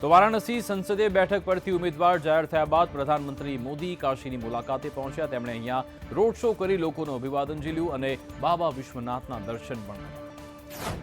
તો વારાણસી સંસદીય બેઠક પરથી ઉમેદવાર જાહેર થયા બાદ પ્રધાનમંત્રી મોદી કાશીની મુલાકાતે પહોંચ્યા। તેમણે અહીંયા રોડ શો કરી લોકોનું અભિવાદન ઝીલ્યું અને બાબા વિશ્વનાથના દર્શન પણ કર્યા।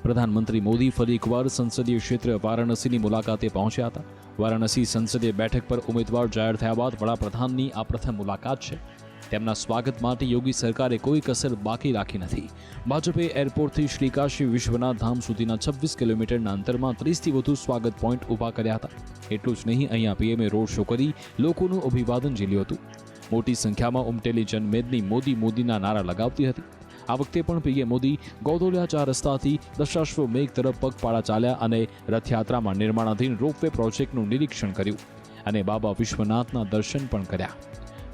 પ્રધાનમંત્રી મોદી ફરી એકવાર સંસદીય ક્ષેત્ર વારાણસીની મુલાકાતે પહોંચ્યા હતા। વારાણસી સંસદીય બેઠક પર ઉમેદવાર જાહેર થયા બાદ વડાપ્રધાનની આ પ્રથમ મુલાકાત છે। તેમના સ્વાગત માટે યોગી સરકારે કોઈ કસર બાકી રાખી નથી। ભાજપે એરપોર્ટથી શ્રી કાશી વિશ્વનાથ ધામ સુધીના 26 કિલોમીટરના અંતરમાં 30થી વધુ સ્વાગત પોઈન્ટ ઊભા કર્યા હતા। એટલું જ નહીં, અહીંયા પીએમએ રોડ શો કરી લોકોનું અભિવાદન ઝીલ્યું હતું। મોટી સંખ્યામાં ઉમટેલી જનમેદની મોદી મોદીના નારા લગાવતી હતી। આ વખતે પણ પીએમ મોદી ગૌદોલિયા 4 રસ્તાથી દશાશ્વમેઘ તરફ પગપાળા ચાલ્યા અને રથયાત્રામાં નિર્માણાધીન રોપવે પ્રોજેક્ટનું નિરીક્ષણ કર્યું અને બાબા વિશ્વનાથના દર્શન પણ કર્યા।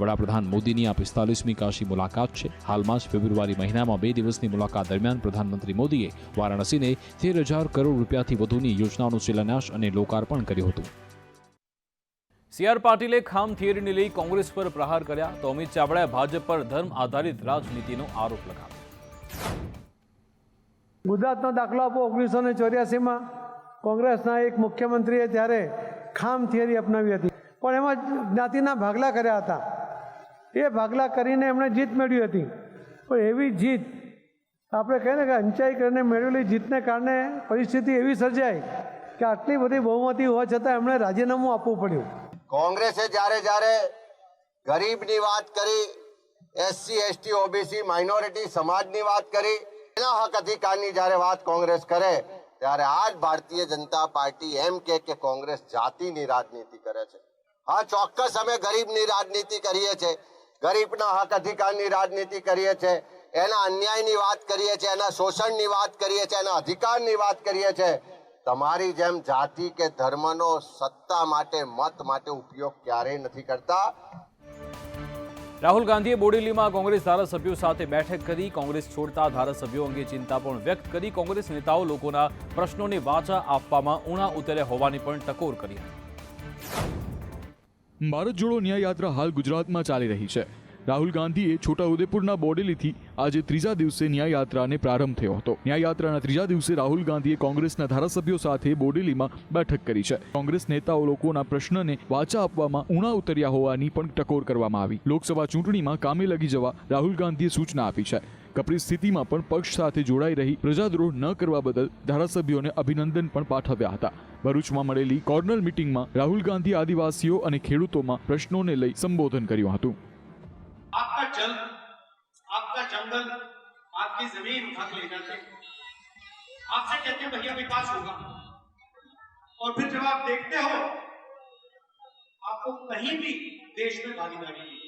વડાપ્રધાન મોદીની આ 45મી કાશી મુલાકાત છે। હાલમાં જ ફેબ્રુઆરી મહિનામાં 2 દિવસની મુલાકાત દરમિયાન પ્રધાનમંત્રી મોદીએ વારાણસીને 13,000 કરોડ રૂપિયાથી વધુની યોજનાઓનું શિલાન્યાસ અને લોકાર્પણ કર્યું હતું। સીઆર પાટીલે ખામ થિયરીને લઈ કોંગ્રેસ પર પ્રહાર કર્યા તો અમિત ચાવડાએ ભાજપ પર ધર્મ આધારિત રાજનીતિનો આરોપ લગાવ્યો। ગુજરાતનો દાખલો આપો, 1984માં કોંગ્રેસના એક મુખ્યમંત્રીએ ત્યારે ખામ થિયરી અપનાવી હતી, પણ એમાં જ્ઞાતિના ભાગલા કર્યા હતા। એ ભાગલા કરીને એમણે જીત મેળવી હતી, પણ એવી જીત આપણે કહીએ ને કે અંચાઈ કરીને મેળવેલી જીતને કારણે પરિસ્થિતિ એવી સર્જાઈ કે આટલી બધી બહુમતી હોવા છતાં એમણે રાજીનામું આપવું પડ્યું। કોંગ્રેસે જ્યારે ગરીબની વાત કરી, એસસી એસટી ઓબીસી માઇનોરિટી સમાજની વાત કરી, એના હક અધિકારની જ્યારે વાત કોંગ્રેસ કરે ત્યારે આજ ભારતીય જનતા પાર્ટી એમ કે કોંગ્રેસ જાતિની રાજનીતિ કરે છે। હા, ચોક્કસ અમે ગરીબની રાજનીતિ કરીએ છીએ, ગરીબના હક અધિકારની રાજનીતિ કરીએ છીએ, એના અન્યાયની વાત કરીએ છીએ, એના શોષણની વાત કરીએ છીએ, એના અધિકારની વાત કરીએ છીએ। તમારી જેમ જાતિ કે ધર્મનો સત્તા માટે, મત માટે ઉપયોગ ક્યારેય નથી કરતા। રાહુલ ગાંધીએ બોડેલીમાં કોંગ્રેસ ધારાસભ્યો સાથે બેઠક કરી। કોંગ્રેસ છોડતા ધારાસભ્યો અંગે ચિંતા પણ વ્યક્ત કરી। કોંગ્રેસ નેતાઓ લોકોના પ્રશ્નોને વાચા આપવામાં ઉણા ઉતર્યા હોવાની પણ ટકોર કરી। ભારત જોડો ન્યાય યાત્રા હાલ ગુજરાતમાં ચાલી રહી છે। રાહુલ ગાંધીએ છોટાઉદેપુરના બોડેલીથી આજે 3જા દિવસે ન્યાય યાત્રાને પ્રારંભ થયો હતો। ન્યાય યાત્રાના 3જા દિવસે રાહુલ ગાંધીએ કોંગ્રેસના ધારાસભ્યો સાથે બોડેલીમાં બેઠક કરી છે। કોંગ્રેસ નેતાઓ લોકોના પ્રશ્નને વાચા આપવામાં ઉણા ઉતર્યા હોવાની પણ ટકોર કરવામાં આવી। લોકસભા ચૂંટણીમાં કામે લગી જવા રાહુલ ગાંધીએ સૂચના આપી છે। કપરી સ્થિતિમાં પણ પક્ષ સાથે જોડાઈ રહી પ્રજાદ્રોહ ન કરવા બદલ ધારાસભ્યોને અભિનંદન પણ પાઠવ્યા હતા। ભરૂચમાં મળેલી કોર્નર મીટિંગમાં રાહુલ ગાંધી આદિવાસીઓ અને ખેડૂતોમાં પ્રશ્નોને લઈ સંબોધન કર્યું હતું। आपका जल, आपका जंगल, आपकी जमीन उठा के ले जाते हैं, आपसे कहते हैं भैया विकास होगा, और फिर जब आप देखते हो आपको कहीं भी देश में भागीदारी नहीं।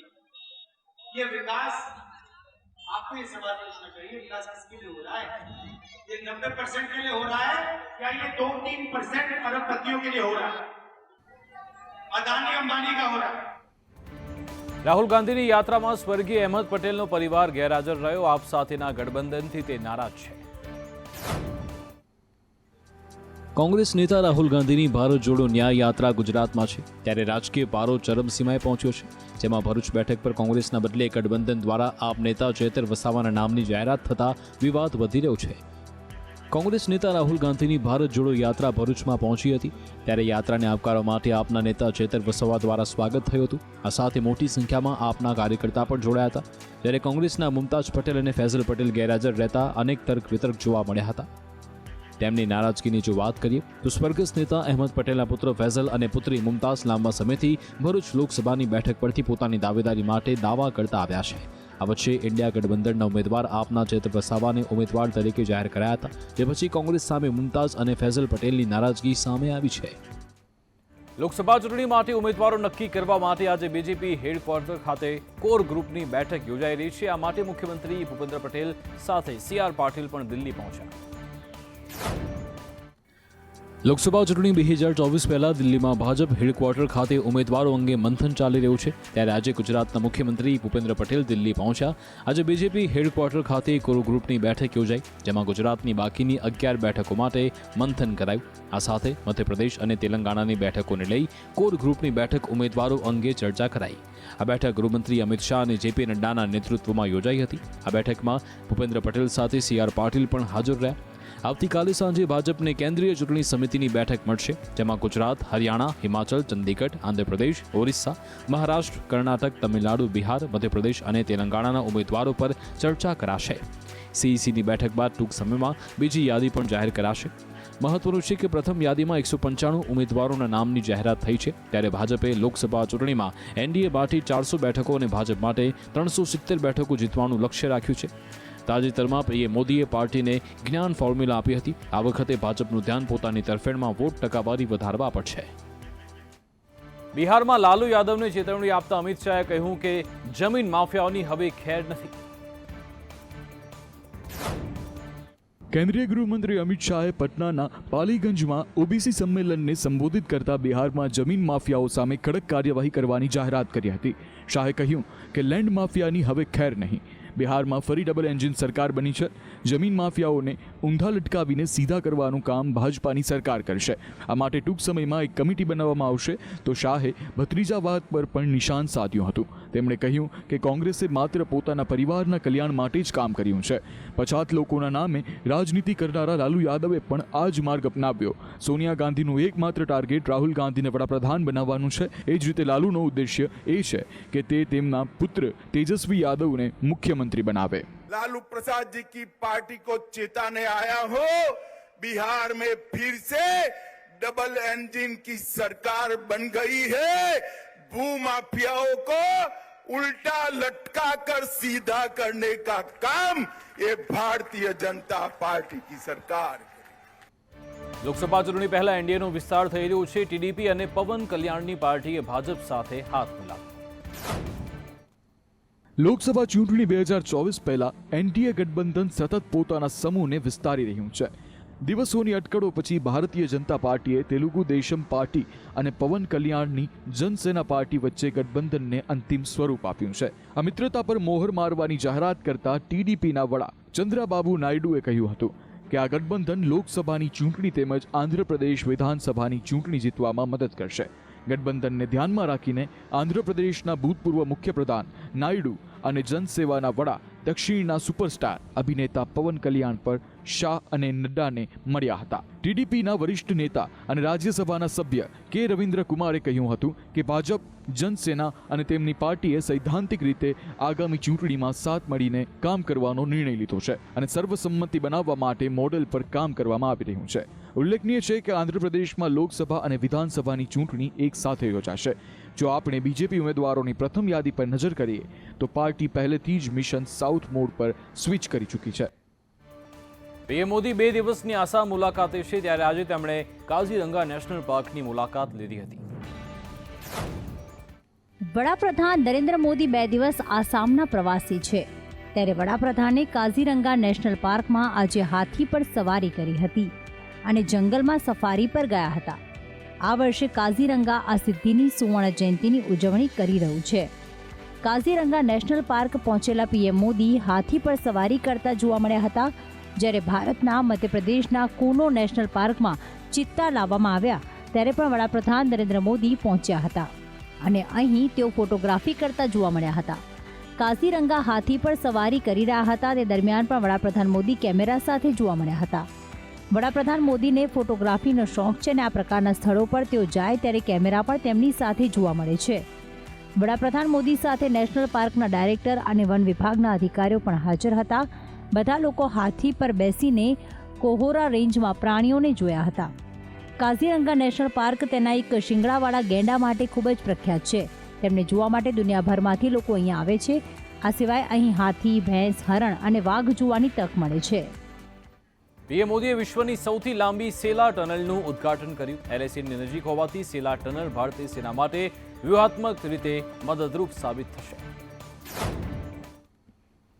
ये विकास आपको ये सवाल पूछना चाहिए, विकास किसके लिए हो रहा है? ये 90% के लिए हो रहा है या ये 2-3% अरबपतियों के लिए हो रहा है, अदानी अंबानी का हो रहा है? રાહુલ ગાંધીની યાત્રામાં સ્વર્ગીય અહેમદ પટેલનો પરિવાર ગેરહાજર રહ્યો। આપ સાથેના ગઠબંધનથી તે નારાજ છે। કોંગ્રેસ નેતા રાહુલ ગાંધીની ભારત જોડો ન્યાય યાત્રા ગુજરાતમાં છે, ત્યારે રાજકીય પારો ચરમસીમાએ પહોંચ્યો છે, જેમાં ભરૂચ બેઠક પર કોંગ્રેસના બદલે ગઠબંધન દ્વારા આપ નેતા ચેતર વસાવાના નામની જાહેરાત થતા વિવાદ વધી રહ્યો છે। કોંગ્રેસ નેતા રાહુલ ગાંધીની ભારત જોડો યાત્રા ભરૂચમાં પહોંચી હતી, ત્યારે યાત્રાને આવકારવા માટે આપના નેતા ચેતર વસાવા દ્વારા સ્વાગત થયું હતું। આ સાથે મોટી સંખ્યામાં આપના કાર્યકર્તા પણ જોડાયા હતા, જ્યારે કોંગ્રેસના મુમતાજ પટેલ અને ફૈઝલ પટેલ ગેરહાજર રહેતા અનેક તર્ક વિતર્ક જોવા મળ્યા હતા। તેમની નારાજગીની જો વાત કરીએ તો સ્વર્ગસ્થ નેતા અહેમદ પટેલના પુત્ર ફૈઝલ અને પુત્રી મુમતાઝ લાંબા સમયથી ભરૂચ લોકસભાની બેઠક પરથી પોતાની દાવેદારી માટે દાવા કરતા આવ્યા છે। આ વચ્ચે ઇન્ડિયા ગઠબંધનના ઉમેદવાર આપના ચેતર વસાવાને ઉમેદવાર તરીકે જાહેર કરાયા હતા, જે પછી કોંગ્રેસ સામે મુમતાઝ અને ફૈઝલ પટેલની નારાજગી સામે આવી છે। લોકસભા ચૂંટણી માટે ઉમેદવારો નક્કી કરવા માટે આજે બીજેપી હેડક્વાર્ટર ખાતે કોર ગ્રુપની બેઠક યોજાઈ રહી છે। આ માટે મુખ્યમંત્રી ભૂપેન્દ્ર પટેલ સાથે સીઆર પાટીલ પણ દિલ્હી પહોંચ્યા। લોકસભા ચૂંટણી 2024 પહેલા દિલ્હીમાં ભાજપ હેડક્વાર્ટર ખાતે ઉમેદવારો અંગે મંથન ચાલી રહ્યું છે, ત્યારે આજે ગુજરાતના મુખ્યમંત્રી ભૂપેન્દ્ર પટેલ દિલ્હી પહોંચ્યા। આજે બીજેપી હેડક્વાર્ટર ખાતે કોર ગ્રુપની બેઠક યોજાઈ, જેમાં ગુજરાતની બાકીની 11 બેઠકો માટે મંથન કરાયું। આ સાથે મધ્યપ્રદેશ અને તેલંગાણાની બેઠકોને લઈ કોર ગ્રુપની બેઠક ઉમેદવારો અંગે ચર્ચા કરાઈ। આ બેઠક ગૃહમંત્રી અમિત શાહ અને જેપી નડ્ડાના નેતૃત્વમાં યોજાઈ હતી। આ બેઠકમાં ભૂપેન્દ્ર પટેલ સાથે સીઆર પાટીલ પણ હાજર રહ્યા। આવતીકાલે સાંજે ભાજપને કેન્દ્રીય ચૂંટણી સમિતિની બેઠક મળશે, જેમાં ગુજરાત, હરિયાણા, હિમાચલ, ચંદીગઢ, આંધ્રપ્રદેશ, ઓરિસ્સા, મહારાષ્ટ્ર, કર્ણાટક, તમિલનાડુ, બિહાર, મધ્યપ્રદેશ અને તેલંગાણાના ઉમેદવારો પર ચર્ચા કરાશે. સીઈસીની બેઠક બાદ ટૂંક સમયમાં બીજી યાદી પણ જાહેર કરાશે. મહત્વનું છે કે પ્રથમ યાદીમાં 195 ઉમેદવારોના નામની જાહેરાત થઈ છે, ત્યારે ભાજપે લોકસભા ચૂંટણીમાં એનડીએ માટે 400 બેઠકો અને ભાજપ માટે 370 બેઠકો જીતવાનું લક્ષ્ય રાખ્યું છે. તાજેતરમાં પીએમ મોદીએ પાર્ટીને જ્ઞાન ફોર્મ્યુલા આપી હતી. આ વખતે ભાજપનું ધ્યાન પોતાની તરફેણમાં વોટ ટકાવારી વધારવા પર છે. બિહારમાં લાલુ યાદવને ચેતવણી આપતા અમિત શાહે કહ્યું કે જમીન માફિયાઓની હવે ખેર નથી. કેન્દ્રીય ગૃહમંત્રી અમિત શાહે પટનાના પાલીગંજમાં ઓબીસી સંમેલનને સંબોધિત કરતા બિહારમાં જમીન માફિયાઓ સામે કડક કાર્યવાહી કરવાની જાહેરાત કરી હતી. શાહે કહ્યું કે લેન્ડ માફિયાની હવે ખેર નહીં. બિહારમાં ફરી ડબલ એન્જિન સરકાર બની છે. જમીન માફિયાઓને ઊંધા લટકાવીને સીધા કરવાનું કામ ભાજપાની સરકાર કરશે. આ માટે ટૂંક સમયમાં એક કમિટી બનાવવામાં આવશે. તો શાહે ભત્રીજાવાદ પર પણ નિશાન સાધ્યું હતું. તેમણે કહ્યું કે કોંગ્રેસે માત્ર પોતાના પરિવારના કલ્યાણ માટે જ કામ કર્યું છે. પછાત લોકોના નામે રાજનીતિ કરનારા લાલુ યાદવે પણ આ જ માર્ગ અપનાવ્યો. સોનિયા ગાંધીનું એકમાત્ર ટાર્ગેટ રાહુલ ગાંધીને વડાપ્રધાન બનાવવાનું છે. એ જ રીતે લાલુનો ઉદ્દેશ્ય એ છે કે તે તેમના પુત્ર તેજસ્વી યાદવને मुख्यमंत्री बनावे. लालू प्रसाद जी की पार्टी को चेताने आया हो, बिहार में फिर से डबल इंजन की सरकार बन गई है. भू माफियाओं को उल्टा लटका कर सीधा करने का काम ये भारतीय जनता पार्टी की सरकार. લોકસભા ચૂંટણી પહેલા એનડીએનો વિસ્તાર થઈ રહ્યો છે. ટીડીપી અને પવન કલ્યાણની પાર્ટીએ ભાજપ સાથે હાથ મિલાવ્યો. લોકસભા ચૂંટણી 2024 પહેલા એનડીએ ગઠબંધન સતત પોતાના સમૂહને વિસ્તારી રહ્યું છે. દિવસોની અટકળો પછી ભારતીય જનતા પાર્ટીએ તેલુગુ દેશમ પાર્ટી અને પવન કલ્યાણની જનસેના પાર્ટી વચ્ચે ગઠબંધનને અંતિમ સ્વરૂપ આપ્યું છે. આ મિત્રતા પર મોહર મારવાની જાહેરાત કરતા ટીડીપીના વડા ચંદ્રાબાબુ નાયડુએ કહ્યું હતું કે આ ગઠબંધન લોકસભાની ચૂંટણી તેમજ આંધ્રપ્રદેશ વિધાનસભાની ચૂંટણી જીતવામાં મદદ કરશે. ગઠબંધનને ધ્યાનમાં રાખીને આંધ્રપ્રદેશના ભૂતપૂર્વ મુખ્યપ્રધાન નાયડુ અને જનસેવાના વડા દક્ષિણના સુપરસ્ટાર અભિનેતા પવન કલ્યાણ પર શાહ અને નડ્ડાને મળ્યા હતા. ટીડીપીના વરિષ્ઠ નેતા અને રાજ્યસભાના સભ્ય કે રવિન્દ્ર કુમારે કહ્યું હતું કે ભાજપ, જનસેના અને તેમની પાર્ટીએ સૈદ્ધાંતિક રીતે આગામી ચૂંટણીમાં સાથ મળીને કામ કરવાનો નિર્ણય લીધો છે અને સર્વસંમતિ બનાવવા માટે મોડેલ પર કામ કરવામાં આવી રહ્યું છે. ઉલ્લેખનીય છે કે આંધ્રપ્રદેશમાં લોકસભા અને વિધાનસભાની ચૂંટણી એક સાથે યોજાશે. જો આપણે બીજેપી ઉમેદવારોની પ્રથમ યાદી પર નજર કરીએ તો પાર્ટી પહેલેથી જ મિશન સાઉથ મોડ પર સ્વિચ કરી ચૂકી છે. પીએમ મોદી 2 દિવસની આસામ મુલાકાતે છે, ત્યારે આજે તેમણે કાઝીરંગા નેશનલ પાર્કની મુલાકાત લીધી હતી. વડાપ્રધાન નરેન્દ્ર મોદી 2 દિવસ આસામના પ્રવાસી છે, ત્યારે વડાપ્રધાને કાઝીરંગા નેશનલ પાર્કમાં આજે હાથી પર સવારી કરી હતી અને જંગલમાં સફારી પર ગયા હતા. આ વર્ષે કાઝીરંગા આ સિદ્ધિની સુવર્ણ જયંતિની ઉજવણી કરી રહ્યું છે. કાઝીરંગા નેશનલ પાર્ક પહોંચેલા પીએમ મોદી હાથી પર સવારી કરતા જોવા મળ્યા હતા, જ્યારે ભારતના મધ્યપ્રદેશના કુનો નેશનલ પાર્કમાં ચિત્તા લાવવામાં આવ્યા ત્યારે પણ વડાપ્રધાન નરેન્દ્ર મોદી પહોંચ્યા હતા અને અહીં તેઓ ફોટોગ્રાફી કરતા જોવા મળ્યા હતા. કાઝીરંગા હાથી પર સવારી કરી રહ્યા હતા તે દરમિયાન પણ વડાપ્રધાન મોદી કેમેરા સાથે જોવા મળ્યા હતા. વડાપ્રધાન મોદીને ફોટોગ્રાફીનો શોખ છે અને આ પ્રકારના સ્થળો પર તેઓ જાય ત્યારે કેમેરા પણ તેમની સાથે જોવા મળે છે. વડાપ્રધાન મોદી સાથે નેશનલ પાર્કના ડાયરેક્ટર અને વન વિભાગના અધિકારીઓ પણ હાજર હતા. બધા લોકો હાથી પર બેસીને કોહોરા રેન્જમાં પ્રાણીઓને જોયા હતા. કાઝીરંગા નેશનલ પાર્ક તેના એક શિંગડાવાળા ગેંડા માટે ખૂબ જ પ્રખ્યાત છે. તેમને જોવા માટે દુનિયાભરમાંથી લોકો અહીંયા આવે છે. આ સિવાય અહીં હાથી, ભેંસ, હરણ અને વાઘ જોવાની તક મળે છે. પીએમ મોદીએ વિશ્વની સૌથી લાંબી સેલા ટનલનું ઉદ્ઘાટન કર્યું. એલએસીની નજીક હોવાથી સેલા ટનલ ભારતીય સેના માટે વ્યૂહાત્મક રીતે મદદરૂપ સાબિત થશે.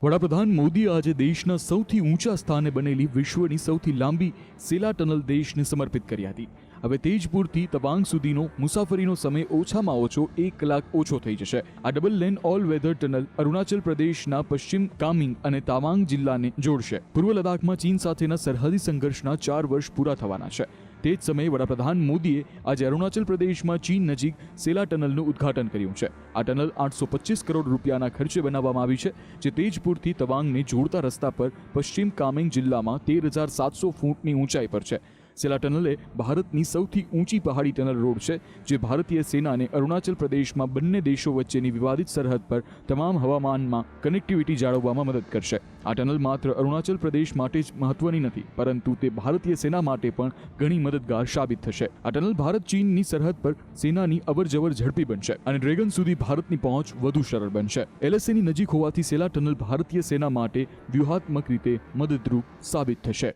વડાપ્રધાન મોદી આજે દેશના સૌથી ઊંચા સ્થાને બનેલી વિશ્વની સૌથી લાંબી સેલા ટનલ દેશને સમર્પિત કરી હતી. હવે તેજપુરથી તવાંગ સુધીનો મુસાફરીનો સમય ઓછામાં ઓછો 1 કલાક ઓછો થઈ જશે. આ double lane all weather tunnel Arunachal પ્રદેશના પશ્ચિમ કામિંગ અને તાવાંગ જિલ્લાને જોડશે. પૂર્વ લદ્દાખમાં ચીન સાથેના સરહદી સંઘર્ષના 4 વર્ષ પૂરા થવાના છે. તે જ સમયે વડાપ્રધાન મોદીએ આજે અરુણાચલ પ્રદેશમાં ચીન નજીક સેલા ટનલનું ઉદ્ઘાટન કર્યું છે. આ ટનલ 825 કરોડ રૂપિયાના ખર્ચે બનાવવામાં આવી છે, જે તેજપુરથી તવાંગને જોડતા રસ્તા પર પશ્ચિમ કામેંગ જિલ્લામાં 13,700 ફૂટની ઊંચાઈ પર છે. સેલા ટનલ એ ભારતની સૌથી ઊંચી પહાડી ટનલ રોડ છે, જે ભારતીય સેનાને અરુણાચલ પ્રદેશમાં બંને દેશો વચ્ચેની વિવાદિત સરહદ પર તમામ હવામાનમાં કનેક્ટિવિટી જાળવવામાં મદદ કરશે. આ ટનલ માત્ર અરુણાચલ પ્રદેશ માટે જ મહત્વની નથી, પરંતુ તે ભારતીય સેના માટે પણ ઘણી મદદગાર સાબિત થશે. આ ટનલ ભારત ચીનની સરહદ પર સેનાની અવરજવર ઝડપી બનશે અને ડ્રેગન સુધી ભારતની પહોંચ વધુ સરળ બનશે. LACની નજીક હોવાથી સેલા ટનલ ભારતીય સેના માટે વ્યૂહાત્મક રીતે મદદરૂપ સાબિત થશે.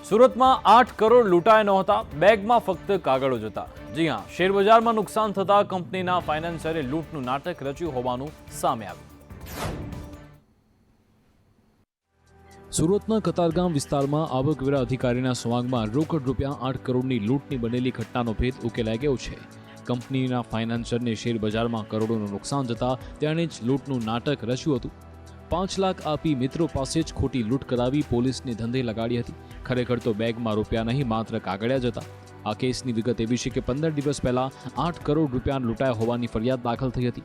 સુરતમાં 8 કરોડ લૂંટાયા નહોતા, બેગમાં ફક્ત કાગળો જ હતા. જી હા, શેરબજારમાં નુકસાન થતા કંપનીના ફાઇનાન્સરે લૂંટનું નાટક રચ્યું હોવાનું સામે આવ્યું. સુરતના કતારગામ વિસ્તારમાં આવકવેરા અધિકારીના સ્વાંગમાં રોકડ રૂપિયા 8 કરોડની લૂંટની બનેલી ઘટનાનો ભેદ ઉકેલાઈ ગયો છે. કંપનીના ફાઇનાન્સરને શેરબજારમાં કરોડોનું નુકસાન જતા તેણે જ લૂંટનું નાટક રચ્યું હતું. 5 લાખ આપી મિત્રો પાસે જ ખોટી લૂંટ કરાવી પોલીસને ધંધે લગાડી હતી. ખરેખર તો બેગમાં રૂપિયા નહીં, માત્ર કાગળિયા જ હતા. આ કેસની વિગત એવી છે કે 15 દિવસ પહેલા 8 કરોડ રૂપિયા લૂંટાયા હોવાની ફરિયાદ દાખલ થઈ હતી.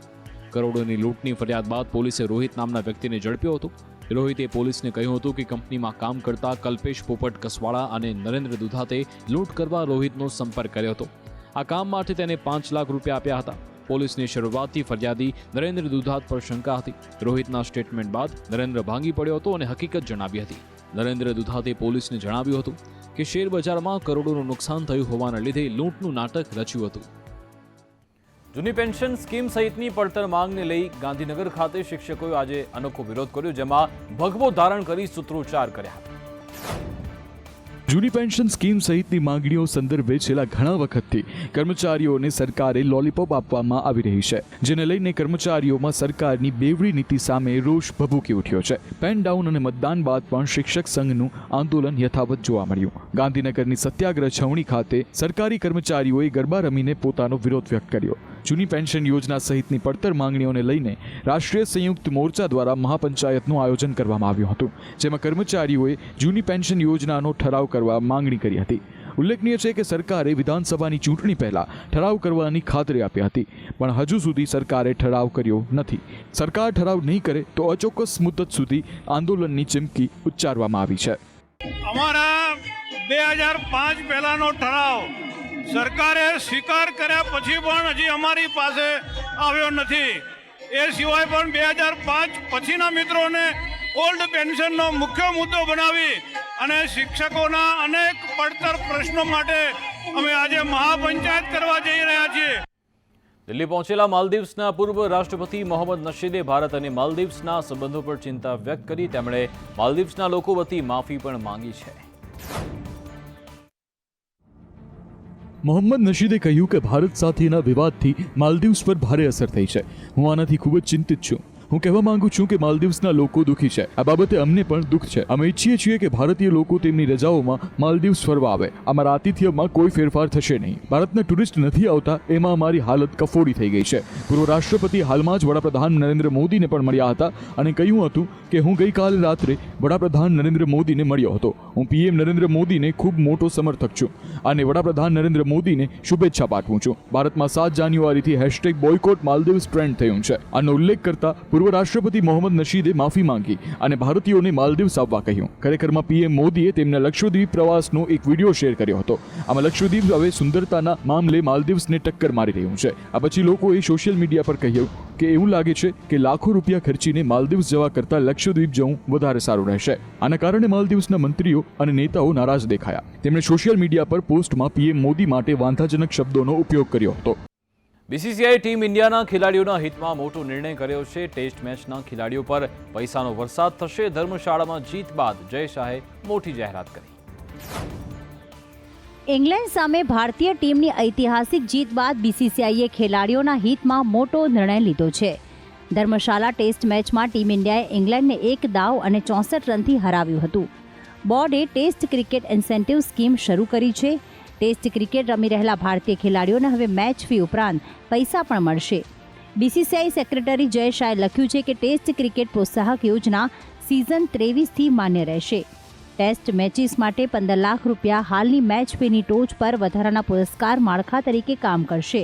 કરોડોની લૂંટની ફરિયાદ બાદ પોલીસે રોહિત નામના વ્યક્તિને ઝડપ્યો હતો. રોહિતે પોલીસને કહ્યું હતું કે કંપનીમાં કામ કરતા કલ્પેશ પોપટ કસવાળા અને નરેન્દ્ર દુધાતે લૂંટ કરવા રોહિતનો સંપર્ક કર્યો હતો. આ કામ માટે તેને 5 લાખ રૂપિયા આપ્યા હતા. પોલીસને શરૂઆતથી ફરિયાદી નરેન્દ્ર દુધાત પર શંકા હતી. રોહિતના સ્ટેટમેન્ટ બાદ નરેન્દ્ર ભાંગી પડ્યો હતો અને હકીકત જણાવી હતી. નરેન્દ્ર દુધાતે પોલીસને જણાવ્યું હતું કે શેરબજારમાં કરોડોનું નુકસાન થયું હોવાના લીધે લૂંટનું નાટક રચ્યું હતું. જૂની પેન્શન સ્કીમ સહિતની પડતર માંગને લઈ ગાંધીનગર ખાતે શિક્ષકોએ આજે અનોખો વિરોધ કર્યો, જેમાં ભગવો ધારણ કરી સૂત્રોચ્ચાર કર્યા હતા. જૂની પેન્શન સ્કીમ સહિતની માંગણીઓ સંદર્ભે છેલ્લા ઘણા વખતથી કર્મચારીઓને સરકારે લોલીપોપ આપવામાં આવી રહી છે, જેને લઈને કર્મચારીઓમાં સરકારની બેવડી નીતિ સામે રોષ ભભૂકી ઉઠ્યો છે. પેન ડાઉન અને મતદાન બાદ પણ શિક્ષક સંઘનું આંદોલન યથાવત જોવા મળ્યું. ગાંધીનગરની સત્યાગ્રહ છાવણી ખાતે સરકારી કર્મચારીઓએ ગરબા રમીને પોતાનો વિરોધ વ્યક્ત કર્યો. જૂની પેન્શન યોજના સહિતની પડતર માંગણીઓને લઈને રાષ્ટ્રીય સંયુક્ત મોરચા દ્વારા મહાપંચાયતનું આયોજન કરવામાં આવ્યું હતું, જેમાં કર્મચારીઓએ જૂની પેન્શન યોજનાનો ઠરાવ કરવા માંગણી કરી હતી. ઉલ્લેખનીય છે કે સરકારે વિધાનસભાની ચૂંટણી પહેલા ઠરાવ કરવાની ખાતરી આપી હતી, પણ હજુ સુધી સરકારે ઠરાવ કર્યો નથી. સરકાર ઠરાવ નહીં કરે તો અચોક્કસ મુદ્દત સુધી આંદોલનની ચીમકી ઉચ્ચારવામાં આવી છે. અમારા 2005 પહેલાનો ઠરાવ સરકારે સ્વીકાર કર્યા પછી પણ હજી અમારી પાસે આવ્યો નથી. એ સિવાય પણ 2005 પછીના મિત્રોને ઓલ્ડ પેન્શનનો મુખ્ય મુદ્દો બનાવી અને શિક્ષકોના અનેક પડતર પ્રશ્નો માટે અમે આજે મહાપંચાયત કરવા જઈ રહ્યા છીએ. દિલ્હી પહોંચેલા માલદીવ્સના પૂર્વ રાષ્ટ્રપતિ મોહમ્મદ નશીદે ભારત અને માલદીવ્સના સંબંધો પર ચિંતા વ્યક્ત કરી. તેમણે માલદીવ્સના લોકો વતી માફી પણ માંગી છે. મોહમ્મદ નશીદે કહ્યું કે ભારત સાથેના વિવાદથી માલદીવ્સ પર ભારે અસર થઈ છે. હું આનાથી ખૂબ જ ચિંતિત છું. હું કહેવા માંગુ છું કે માલદીવ્સના લોકો દુઃખી છે. આ બાબતે અમને પણ દુઃખ છે. અમે ઈચ્છીએ છીએ કે ભારતીય લોકો તેમની રજાઓમાં માલદીવ્સ ફરવા આવે. અમારા આતિથ્યમાં કોઈ ફેરફાર થશે નહીં. ભારતના ટુરિસ્ટ નથી આવતા, એમાં અમારી હાલત કફોડી થઈ ગઈ છે. પૂર્વ રાષ્ટ્રપતિ હાલમાં જ વડાપ્રધાન નરેન્દ્ર મોદીને પણ મળ્યા હતા અને કહ્યું હતું કે હું ગઈકાલે રાત્રે વડાપ્રધાન નરેન્દ્ર મોદીને મળ્યો હતો. હું PM નરેન્દ્ર મોદીને ખૂબ મોટો સમર્થક છું અને વડાપ્રધાન નરેન્દ્ર મોદીને શુભેચ્છા પાઠવું છું. ભારતમાં 7 જાન્યુઆરીથી #બોયકોટ માલદીવ્સ ટ્રેન્ડ થયું છે. આનો ઉલ્લેખ કરતા પૂર્વ રાષ્ટ્રપતિ મોહમ્મદ નશીદે માફી માંગી અને ભારતીયોને માલદીવ્સ આવવા કહ્યું. ખરેખરમાં PM મોદીએ તેમના લક્ષદ્વીપ પ્રવાસનો એક વિડીયો શેર કર્યો હતો. આમાં લક્ષદ્વીપ હવે સુંદરતાના મામલે માલદીવ્સને ટક્કર મારી રહ્યું છે. આ પછી લોકોએ સોશિયલ મીડિયા પર કહ્યું કે એવું લાગે છે કે લાખો રૂપિયા ખર્ચીને માલદીવ્સ જવા કરતાં લક્ષદ્વીપ જવું વધારે સારું રહેશે. આના કારણે માલદીવ્સના મંત્રીઓ અને નેતાઓ નારાજ દેખાયા. તેમણે સોશિયલ મીડિયા પર પોસ્ટમાં PM મોદી માટે વાંધાજનક શબ્દોનો ઉપયોગ કર્યો હતો. BCCI ટીમ ઇન્ડિયાના ખેલાડીઓના હિતમાં મોટો નિર્ણય કર્યો છે. ટેસ્ટ મેચના ખેલાડીઓ પર પૈસાનો વરસાદ થશે. ધર્મશાળામાં જીત બાદ જય શાહે મોટી જાહેરાત કરી. ઇંગ્લેન્ડ સામે ભારતીય ટીમની ઐતિહાસિક જીત બાદ BCCIએ ખેલાડીઓના હિતમાં મોટો નિર્ણય લીધો છે. ધર્મશાલા ટેસ્ટ મેચમાં ટીમ ઇન્ડિયાએ ઇંગ્લેન્ડને 1 દાવ અને 64 રનથી હરાવ્યું હતું. બોર્ડે ટેસ્ટ ક્રિકેટ ઇન્સેન્ટિવ સ્કીમ શરૂ કરી છે. ટેસ્ટ ક્રિકેટ રમી રહેલા ભારતીય ખેલાડીઓને હવે મેચ ફી ઉપરાંત પૈસા પણ મળશે. BCCI સેક્રેટરી જય શાહે લખ્યું છે કે ટેસ્ટ ક્રિકેટ પ્રોત્સાહક યોજના સિઝન 23થી માન્ય રહેશે. ટેસ્ટ મેચિસ માટે 15 લાખ રૂપિયા હાલની મેચ ફીની ટોચ પર વધારાના પુરસ્કાર માળખા તરીકે કામ કરશે.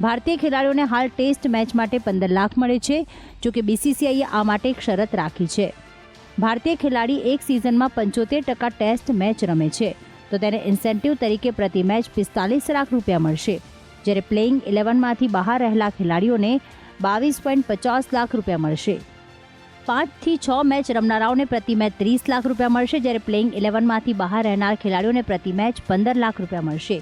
ભારતીય ખેલાડીઓને હાલ ટેસ્ટ મેચ માટે 15 લાખ મળે છે. જોકે BCCIએ આ માટે એક શરત રાખી છે. ભારતીય ખેલાડી એક સિઝનમાં 75% ટેસ્ટ મેચ રમે છે તો તેને ઇન્સેન્ટિવ તરીકે પ્રતિ મેચ 45 લાખ રૂપિયા મળશે. જ્યારે પ્લેઇંગ 11માંથી બહાર રહેલા ખેલાડીઓને 22.50 લાખ રૂપિયા મળશે. 5 થી 6 મેચ રમનારાઓને પ્રતિ મેચ 30 લાખ રૂપિયા મળશે. જ્યારે પ્લેઇંગ 11માંથી બહાર રહેનાર ખેલાડીઓને પ્રતિ મેચ 15 લાખ રૂપિયા મળશે.